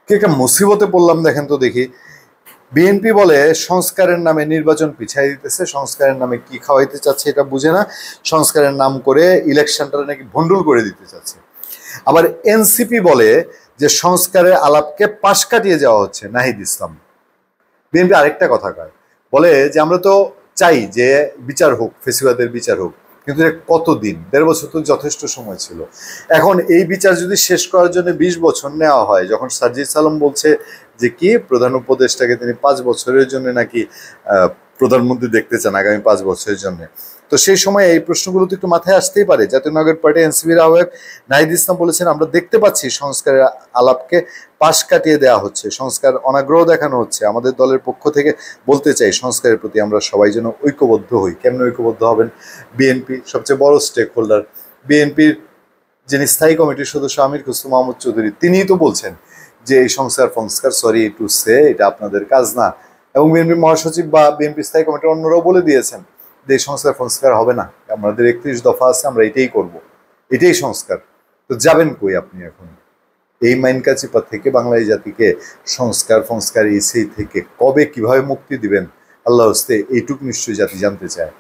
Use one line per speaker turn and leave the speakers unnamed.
কি একটা মুসিবতে পড়লাম দেখেন তো দেখি। বিএনপি বলে সংস্কারের নামে নির্বাচন পিছাই দিতেছে, সংস্কারের নামে কি খাওয়াইতে চাচ্ছে এটা বুঝে না, সংস্কারের নাম করে ইলেকশনটা নাকি ভন্ডুল করে দিতে চাচ্ছে। আবার এনসিপি বলে যে সংস্কারের আলাপকে পাশ কাটিয়ে যাওয়া হচ্ছে, নাহিদ ইসলাম। বিএনপি আরেকটা কথা কয়, বলে যে আমরা তো চাই যে বিচার হোক, ফেসিবাদের বিচার হোক, কিন্তু কতদিন, 1.5 বছর তো যথেষ্ট সময় ছিল। এখন এই বিচার যদি শেষ করার জন্য 20 বছর নেওয়া হয়, যখন সার্জিস আলম বলছে যে কি প্রধান উপদেষ্টাকে তিনি 5 বছরের জন্য নাকি প্রধানমন্ত্রী দেখতে চান আগামী 5 বছরের জন্য, তো সেই সময় এই প্রশ্নগুলো তো একটু মাথায় আসতেই পারে। জাতীয় নাগরিক পার্টি এনসিপির আহ্বায়ক নাহিদ ইসলাম বলেছেন, আমরা দেখতে পাচ্ছি সংস্কারের আলাপকে পাশ কাটিয়ে দেওয়া হচ্ছে, সংস্কার অনাগ্রহ দেখানো হচ্ছে। আমাদের দলের পক্ষ থেকে বলতে চাই, সংস্কারের প্রতি আমরা সবাই যেন ঐক্যবদ্ধ হই। কেমন ঐক্যবদ্ধ হবেন? বিএনপি সবচেয়ে বড় স্টেক হোল্ডার, বিএনপির যিনি স্থায়ী কমিটির সদস্য আমির খসরু মাহমুদ চৌধুরী, তিনিই তো বলছেন যে এই সংস্কার ফংস্কার, সরি টু সে, এটা আপনাদের কাজ না। এবং বিএনপি মহাসচিব বা বিএনপি স্থায়ী কমিটির অন্যরাও বলে দিয়েছেন যে এই সংস্কার ফংস্কার হবে না, আমাদের 31 দফা আছে, আমরা এটাই করব, এটাই সংস্কার। তো যাবেন কই আপনি এখন? এই মাইনকাচিপা থেকে বাংলাদেশ জাতিকে সংস্কার ফংস্কার এই সেই থেকে কবে কিভাবে মুক্তি দিবেন আল্লাহ হস্তে, এইটুকু নিশ্চয়ই জাতি জানতে চায়।